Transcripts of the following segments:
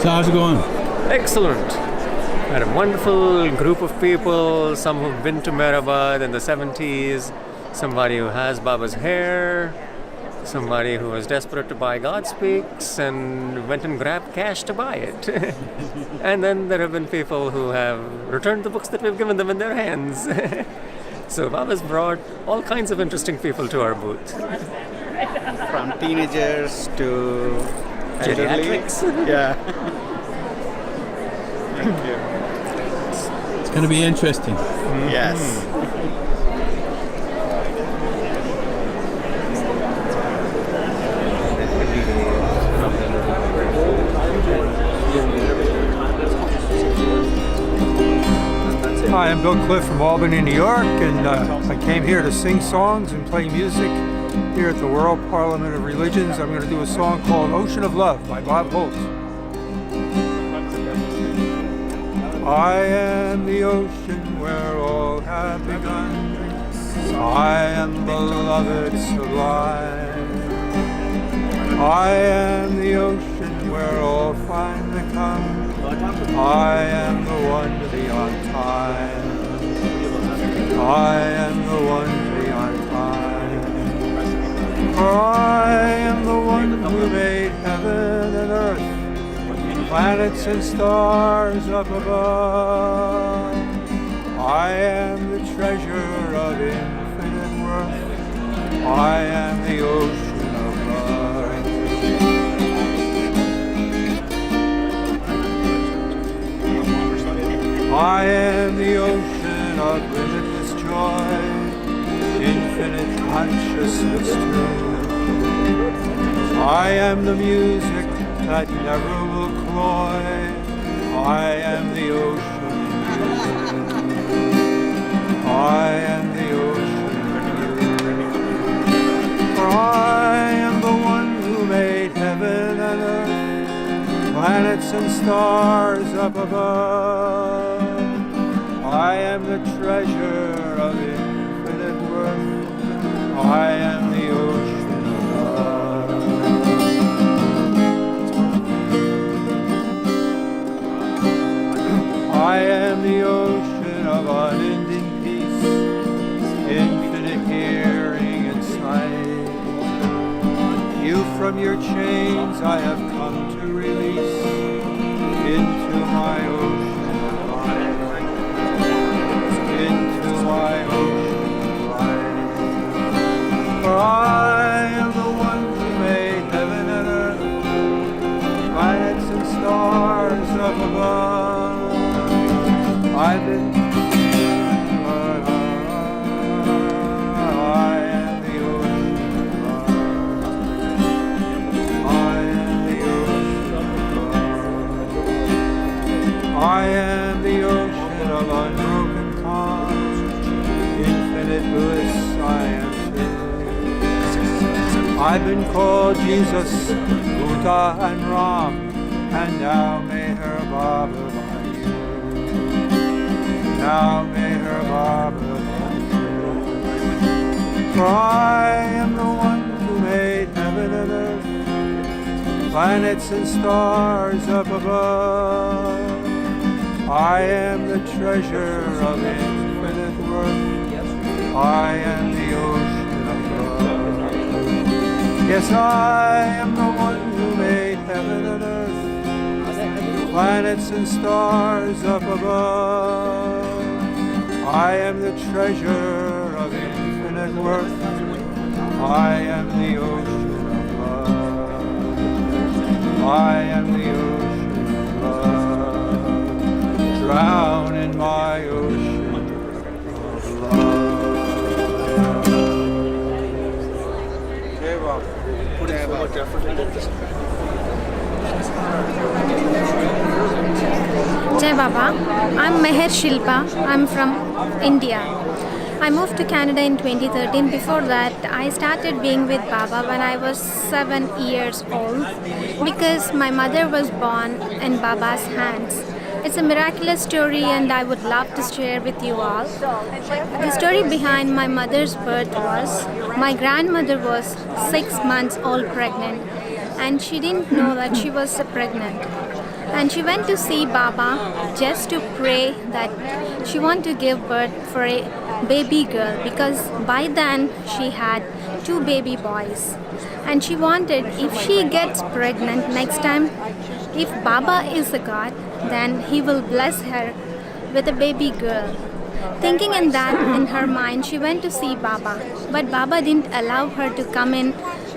So how's it going? Excellent. Had a wonderful group of people, some who've been to Mehrabad in the 70s, somebody who has Baba's hair, somebody who was desperate to buy God Speaks and went and grabbed cash to buy it. And then there have been people who have returned the books that we've given them in their hands. So Baba's brought all kinds of interesting people to our booth. From teenagers to Geriatrics. Yeah. Thank you. It's going to be interesting. Yes. Hi, I'm Bill Cliff from Albany, New York, and I came here to sing songs and play music here at the World Parliament of Religions. I'm going to do a song called Ocean of Love by Bob Holt. I am the ocean where all have begun. I am beloved sublime. I am the ocean where all finally come. I am the one beyond time. I am the one beyond time. For I am the one who made heaven and earth, planets and stars up above. I am the treasure of infinite worth. I am the ocean of love. I am the ocean of limitless joy, infinite consciousness too. I am the music that never will cloy. I am the ocean. I am the ocean. For I am the one who made heaven and earth, planets and stars up above. I am the treasure of infinite worth. I am the ocean of love. I am the ocean of unending peace, infinite hearing and sight. You from your chains I have come to release into my ocean. For I am the one who made heaven and earth, planets and stars up above. I've been I am the ocean of love. I am the ocean of love. I am the ocean of unbroken calm, infinite bliss I am. I've been called Jesus, Buddha and Ram, and now Meher Baba by you. Now Meher Baba by you. For I am the one who made heaven and earth, planets and stars up above. I am the treasure of infinite worth. I am the ocean of love. Yes, I am the one who made heaven and earth, planets and stars up above. I am the treasure of infinite worth. I am the ocean of love. I am the ocean of love. Drown in my ocean of love. Jai Baba, I'm Meher Shilpa. I'm from India. I moved to Canada in 2013. Before that, I started being with Baba when I was 7 years old because my mother was born in Baba's hands. It's a miraculous story and I would love to share with you all. The story behind my mother's birth was my grandmother was 6 months old pregnant and she didn't know that she was pregnant. and she went to see Baba just to pray that she wanted to give birth for a baby girl, because by then she had 2 baby boys, and she wanted, if she gets pregnant next time, if Baba is a god, then he will bless her with a baby girl. Thinking in that in her mind, she went to see Baba, but Baba didn't allow her to come in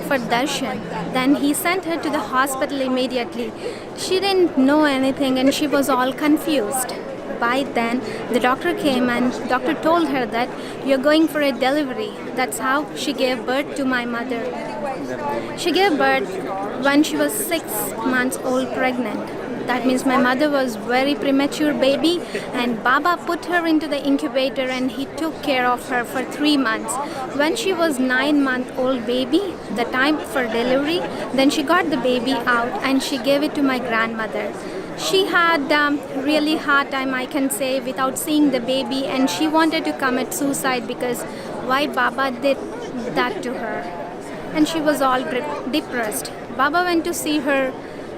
for darshan. Then he sent her to the hospital immediately. She didn't know anything and she was all confused. By then, the doctor came and doctor told her that you're going for a delivery. That's how she gave birth to my mother. She gave birth when she was 6 months old pregnant. That means my mother was very premature baby, and Baba put her into the incubator and he took care of her for 3 months. When she was 9-month-old baby, the time for delivery, then she got the baby out and she gave it to my grandmother. She had really hard time, I can say, without seeing the baby, and she wanted to commit suicide because why Baba did that to her. And she was all depressed. Baba went to see her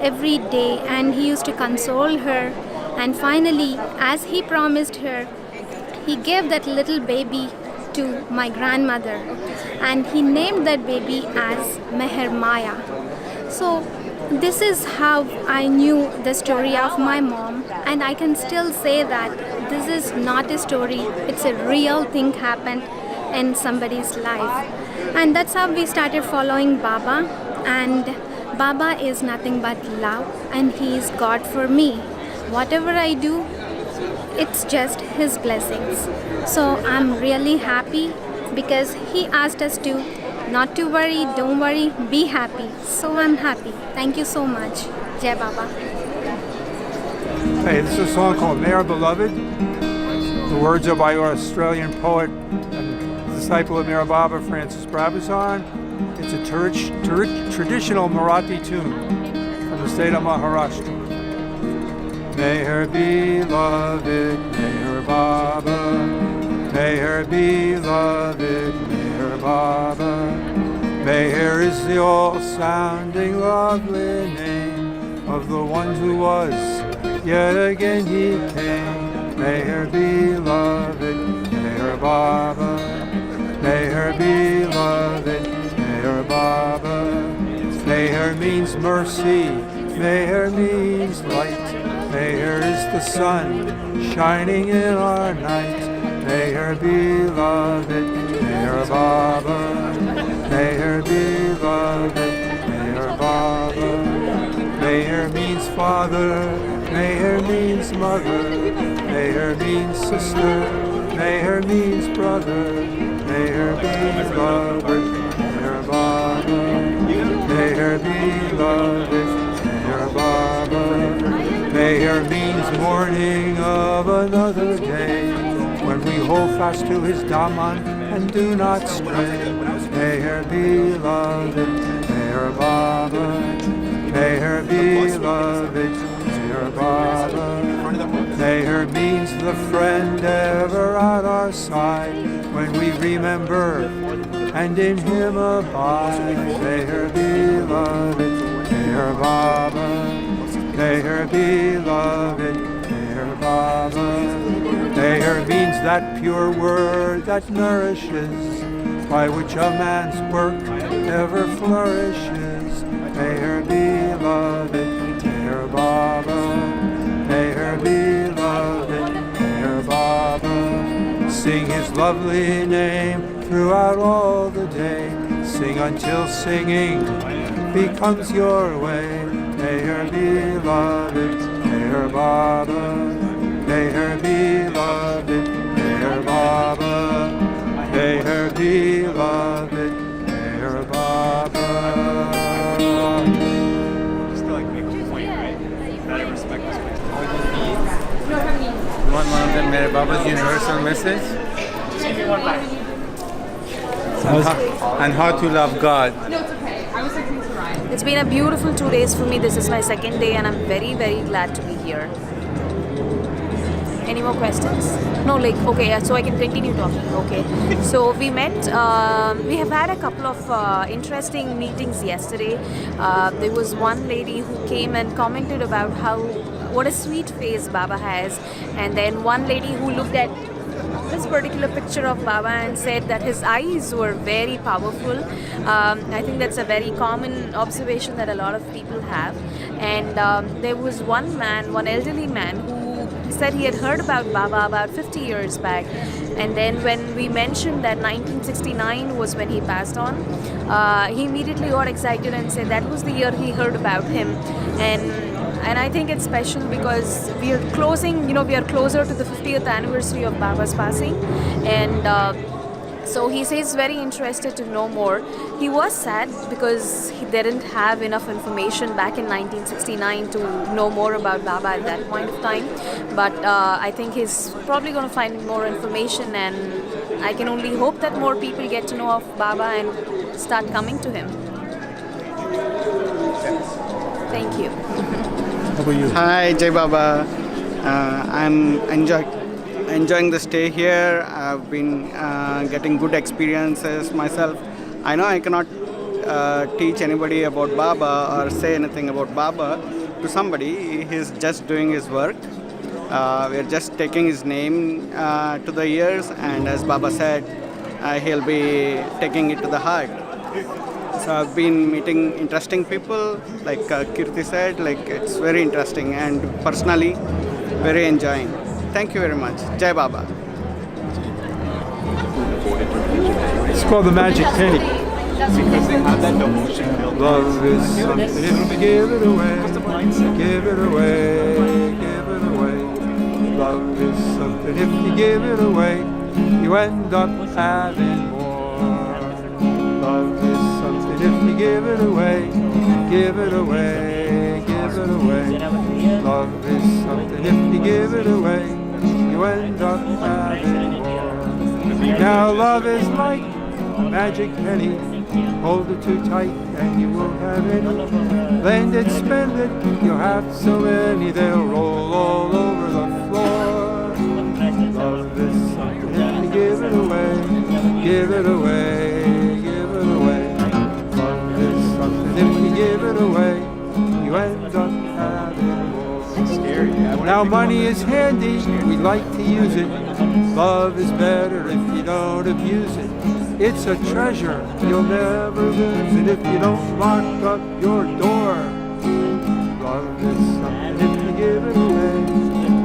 every day and he used to console her, and finally, as he promised her, he gave that little baby to my grandmother and he named that baby as Meher Maya. So this is how I knew the story of my mom, and I can still say that this is not a story, it's a real thing happened in somebody's life. And that's how we started following Baba, and Baba is nothing but love and he is God for me. Whatever I do, it's just his blessings. So I'm really happy because he asked us to not to worry, don't worry, be happy. So I'm happy. Thank you so much. Jai Baba. Hey, this is a song called Meher Beloved. The words are by Australian poet and disciple of Meher Baba, Francis Brabazon. It's a traditional Marathi tune from the state of Maharashtra. Meher beloved, Meher Baba, Meher beloved, Meher Baba. Meher is the all-sounding lovely name of the one who was, yet again he came. Meher beloved, Meher Baba, Meher beloved, Meher Baba. Meher means mercy, Meher means light. Meher is the sun shining in our night. Meher beloved, Meher Baba. Meher beloved, Meher Baba. Meher means father, Meher means mother. Meher means sister, Meher means brother. Meher beloved, Meher Baba. Meher beloved, Meher Baba. Meher means morning of another day, when we hold fast to his Daman and do not stray. Meher beloved, Meher Baba. Meher beloved, Meher Baba. Meher means the friend ever at our side, when we remember and in him abide. Meher beloved, Meher Baba. Meher beloved, Meher Baba. Meher means that pure word that nourishes, by which a man's work ever flourishes. Meher beloved, Meher Baba. Meher beloved, Meher Baba. Sing his lovely name throughout all the day. Sing until singing becomes your way. Meher beloved, Meher Baba. Meher beloved, Meher Baba. Meher beloved, Meher Baba. Still like make a point, right? That I respect this place. You want one of the Meher Baba's universal message? And how to love God. It's been a beautiful 2 days for me. This is my second day and I'm very, very glad to be here. Any more questions? No, like, okay, so I can continue talking. Okay. So we met, we have had a couple of interesting meetings yesterday. There was one lady who came and commented about how what a sweet face Baba has. And then one lady who looked at this particular picture of Baba and said that his eyes were very powerful. I think that's a very common observation that a lot of people have. And there was one man, one elderly man, who said he had heard about Baba about 50 years back. And then when we mentioned that 1969 was when he passed on, he immediately got excited and said that was the year he heard about him. And I think it's special because we are closing, we are closer to the 50th anniversary of Baba's passing. And so he says very interested to know more. He was sad because he didn't have enough information back in 1969 to know more about Baba at that point of time. But I think he's probably going to find more information, and I can only hope that more people get to know of Baba and start coming to him. Thank you. How about you? Hi, Jai Baba. I'm enjoying the stay here. I've been getting good experiences myself. I know I cannot teach anybody about Baba or say anything about Baba to somebody. He's just doing his work. We're just taking his name to the ears, and as Baba said, he'll be taking it to the heart. So I've been meeting interesting people, like Kirti said, like it's very interesting and personally very enjoying. Thank you very much. Jai Baba. It's called the Magic Penny. Love is something if you give it away, give it away, give it away. Love is something if you give it away, you end up having more. Love is something if you give it away, give it away, give it away. Love is something if you give it away, you end up having more. Now love is like a magic penny, hold it too tight and you won't have any. Lend it, spend it, you'll have so many, they'll roll all over the floor. Love is something if you give it away, give it away, give it away. Love is something if you give it away, you end up having more. Now money is handy, we like to use it. Love is better if you don't abuse it. It's a treasure you'll never lose it if you don't lock up your door. Love is something if you give it away,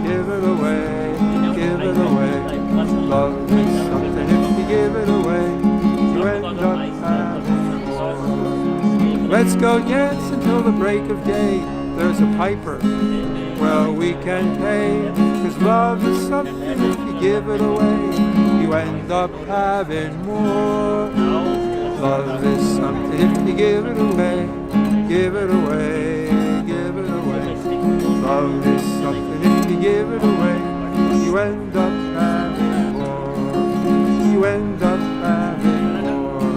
give it away, give it away. Love is something if you give it away, you end up having more. Let's go dance until the break of day. There's a piper, well we can pay. 'Cause love is something if you give it away, you end up having more. Love is something if you give it away, give it away, give it away. Love is something if you give it away, you end up having more. You end up having more.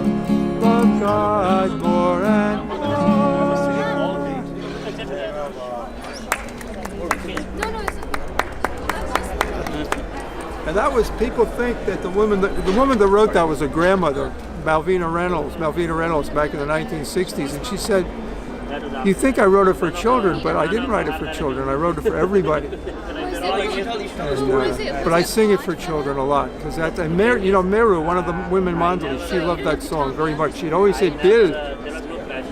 Love God more and more. And that was, people think that the woman that wrote that was a grandmother, Malvina Reynolds back in the 1960s. And she said, you think I wrote it for children, but I didn't write it for children. I wrote it for everybody. But I sing it for children a lot. Because that's, and Meru, one of the women Mandali, she loved that song very much. She'd always say, Bill,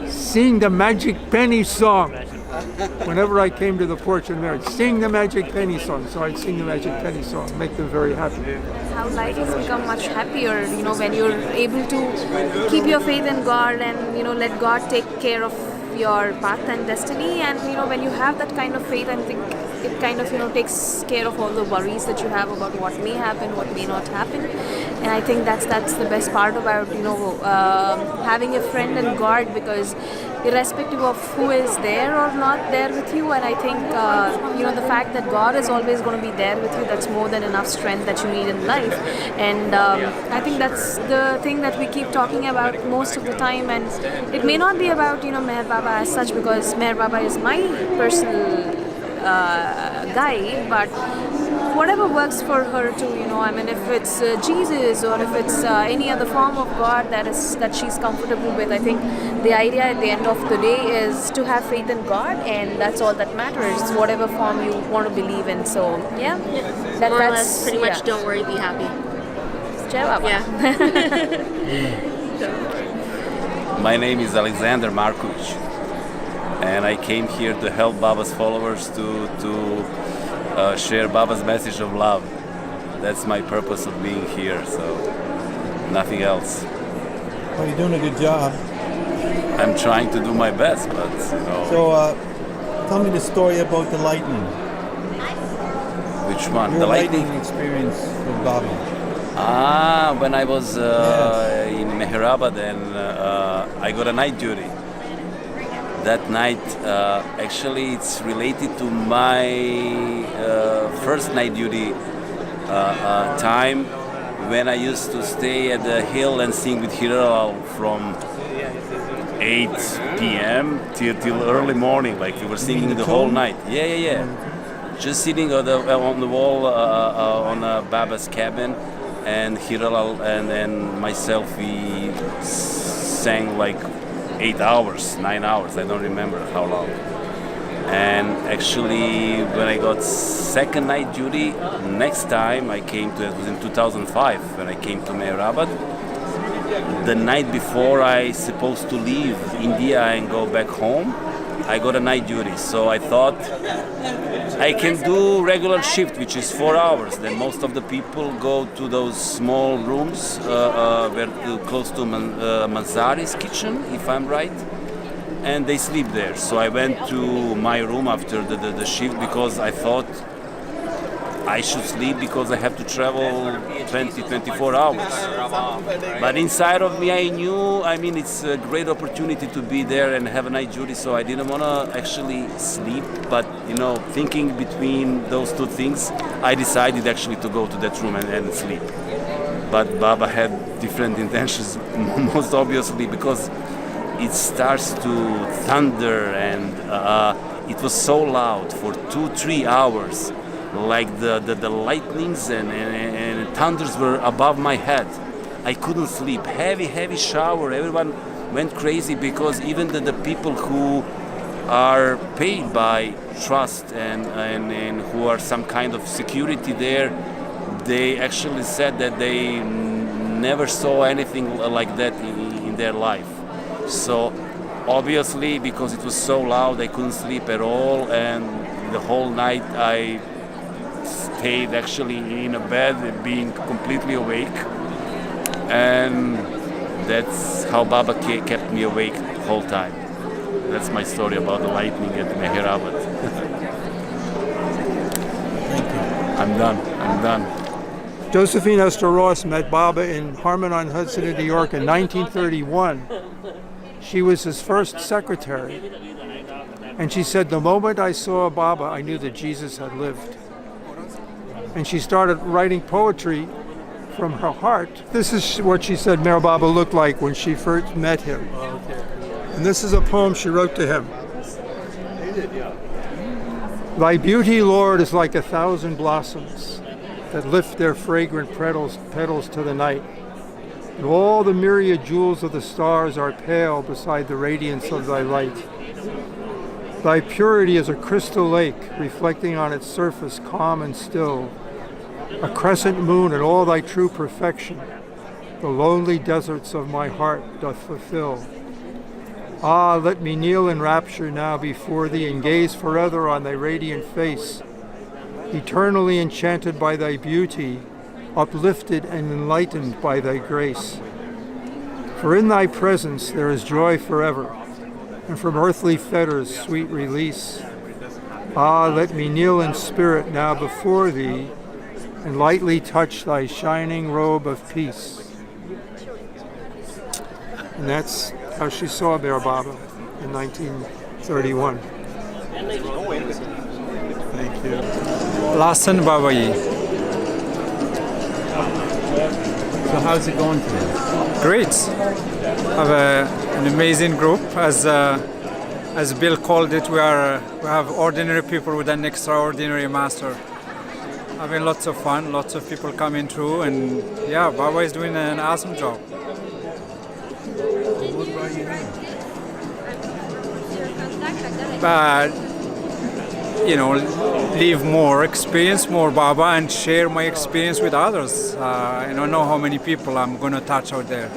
sing the Magic Penny song. Whenever I came to the porch and married, sing the Magic Penny song. So I'd sing the Magic Penny song, make them very happy. How life has become much happier, when you're able to keep your faith in God and, let God take care of your path and destiny. And, when you have that kind of faith, I think it kind of, takes care of all the worries that you have about what may happen, what may not happen. And I think that's the best part about, having a friend in God, because irrespective of who is there or not there with you, and I think, the fact that God is always going to be there with you, that's more than enough strength that you need in life. And I think that's the thing that we keep talking about most of the time. And it may not be about, Meher Baba as such, because Meher Baba is my personal guy, but whatever works for her too. I mean, if it's Jesus or if it's any other form of God that she's comfortable with. I think the idea at the end of the day is to have faith in God, and that's all that matters. Whatever form you want to believe in. So yeah, More or less, pretty much, don't worry, be happy. Jai Baba. Yeah. My name is Alexander Markovic, and I came here to help Baba's followers to share Baba's message of love. That's my purpose of being here, so nothing else. Well, you're doing a good job. I'm trying to do my best, but So, tell me the story about the lightning. which one? Your The lightning? experience with Baba. When I was in Mehrabad, and I got a night duty. That night, actually, it's related to my first night duty time when I used to stay at the hill and sing with Hiral from 8 p.m. till early morning. Like we were singing the whole night. Yeah. Just sitting on the wall on Baba's cabin, and Hiral and myself, we sang like 8 hours, 9 hours. I don't remember how long. And actually, when I got second night duty, next time I came to, it was in 2005 when I came to Mehrabad. The night before I supposed to leave India and go back home, I got a night duty. So I thought I can do regular shift, which is 4 hours. Then most of the people go to those small rooms close to Manzari's kitchen, if I'm right. And they sleep there. So I went to my room after the shift because I thought I should sleep because I have to travel 24 hours. But inside of me I knew, it's a great opportunity to be there and have a night duty, so I didn't want to actually sleep. But, thinking between those two things, I decided actually to go to that room and sleep. But Baba had different intentions, most obviously, because it starts to thunder, and it was so loud for 2-3 hours, like the lightnings and thunders were above my head. I couldn't sleep. Heavy shower. Everyone went crazy because even the people who are paid by trust and who are some kind of security there, they actually said that they never saw anything like that in their life. So obviously, because it was so loud, I couldn't sleep at all, and the whole night I stayed actually in a bed, being completely awake, and that's how Baba kept me awake the whole time. That's my story about the lightning at Mehrabad. I'm done. Josephine Esther Ross met Baba in Harmon-on-Hudson in New York in 1931. She was his first secretary. And she said, the moment I saw Baba, I knew that Jesus had lived. And she started writing poetry from her heart. This is what she said Meher Baba looked like when she first met him. And this is a poem she wrote to him. Thy beauty, Lord, is like 1,000 blossoms that lift their fragrant petals to the night. And all the myriad jewels of the stars are pale beside the radiance of thy light. Thy purity is a crystal lake, reflecting on its surface calm and still. A crescent moon in all thy true perfection, the lonely deserts of my heart doth fulfill. Ah, let me kneel in rapture now before thee and gaze forever on thy radiant face, eternally enchanted by thy beauty, uplifted and enlightened by thy grace. For in thy presence there is joy forever, and from earthly fetters sweet release. Ah, let me kneel in spirit now before thee, and lightly touch thy shining robe of peace. And that's how she saw Meher Baba in 1931. Thank you. Lasan Babaji. So how's it going today? Great. Have an amazing group. As Bill called it, we have ordinary people with an extraordinary master. having lots of fun, lots of people coming through, and yeah, Baba is doing an awesome job. What brought you here? But live more, experience more Baba, and share my experience with others. I don't know how many people I'm gonna touch out there.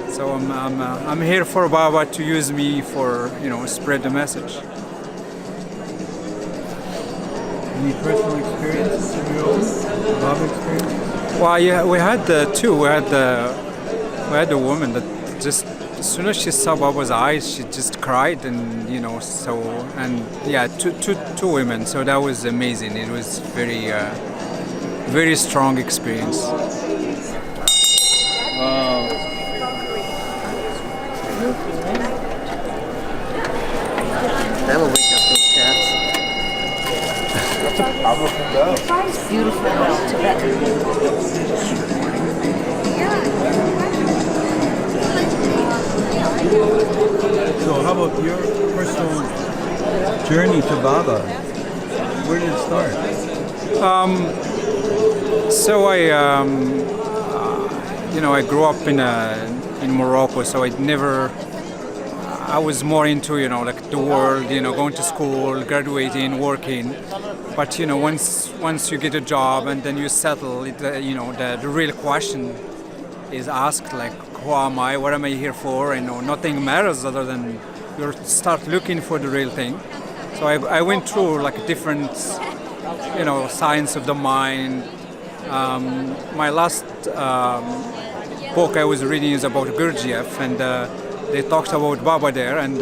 So I'm here for Baba to use me for spread the message. Any personal experiences of your own? Baba experience? Well, yeah, we had two. We had the woman that just as soon as she saw Baba's eyes, she just cried, and two women. So that was amazing. It was very strong experience. That'll wake up those cats. It's beautiful Tibetan. So how about your personal journey to Baba? Where did it start? So I grew up in Morocco. So I was more into like the world, going to school, graduating, working. But once you get a job and then you settle, the real question is asked, like, who am I? What am I here for? Nothing matters other than you start looking for the real thing. So I went through like different, science of the mind. My last book I was reading is about Gurdjieff, and they talked about Baba there, and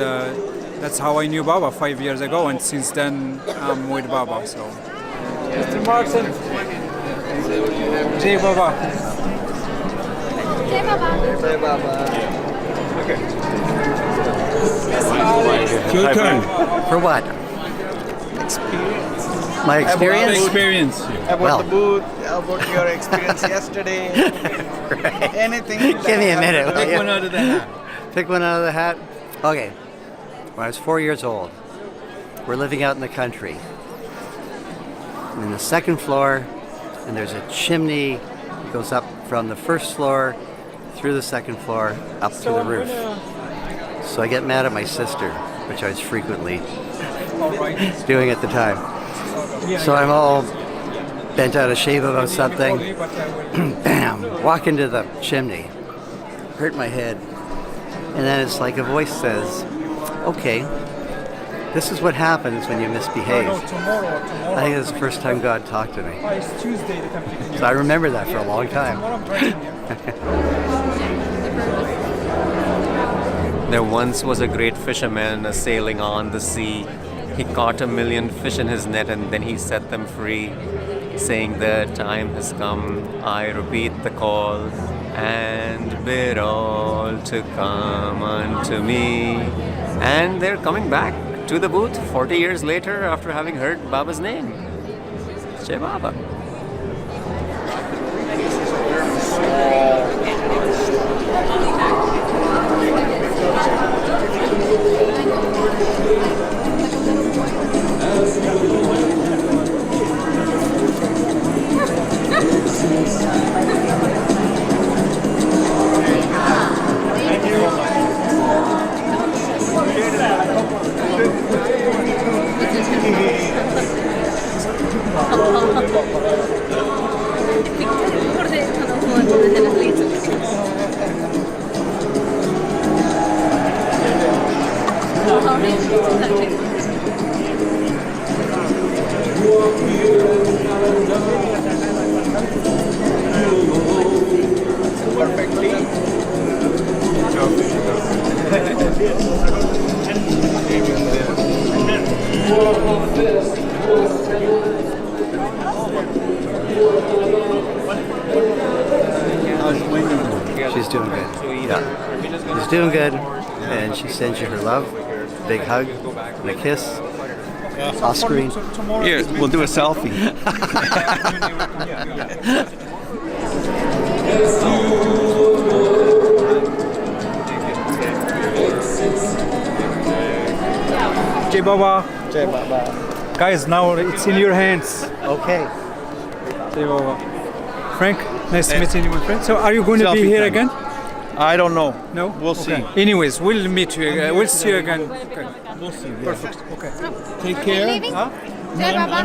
that's how I knew Baba 5 years ago, and since then I'm with Baba. So, Mr. Martin, Jai Baba. Jai Baba. Jai Baba. It's your turn. For what? Experience. My experience? Experience. About the booth, about your experience yesterday. Right. Anything. Give me a minute. will Take you? one out of the hat. Pick one out of the hat? Okay. When I was 4 years old, we're living out in the country. I'm in the second floor, and there's a chimney that goes up from the first floor through the second floor up to the roof. So I get mad at my sister, which I was frequently doing at the time. So I'm all bent out of shape about something. Bam! Walk into the chimney. Hurt my head. And then it's like a voice says, okay, this is what happens when you misbehave. I think that's the first time God talked to me. So I remember that for a long time. There once was a great fisherman sailing on the sea. He caught 1 million fish in his net, and then he set them free, saying, the time has come, I repeat the call, and bid all to come unto me. And they're coming back to the booth 40 years later after having heard Baba's name. Jai Baba. She's doing good. Yeah. She's doing good. And she sends you her love, big hug, and a kiss. Off screen. Here, we'll do a selfie. Jai Baba. Jai Baba. Guys, now it's in your hands. Okay. See Baba. Frank, nice to meet you, my friend. So, are you going to be here again? I don't know. No? We'll see. Anyways, we'll meet you. We'll see you again. Okay. We'll see. Perfect. Okay. Take care. Jai Baba.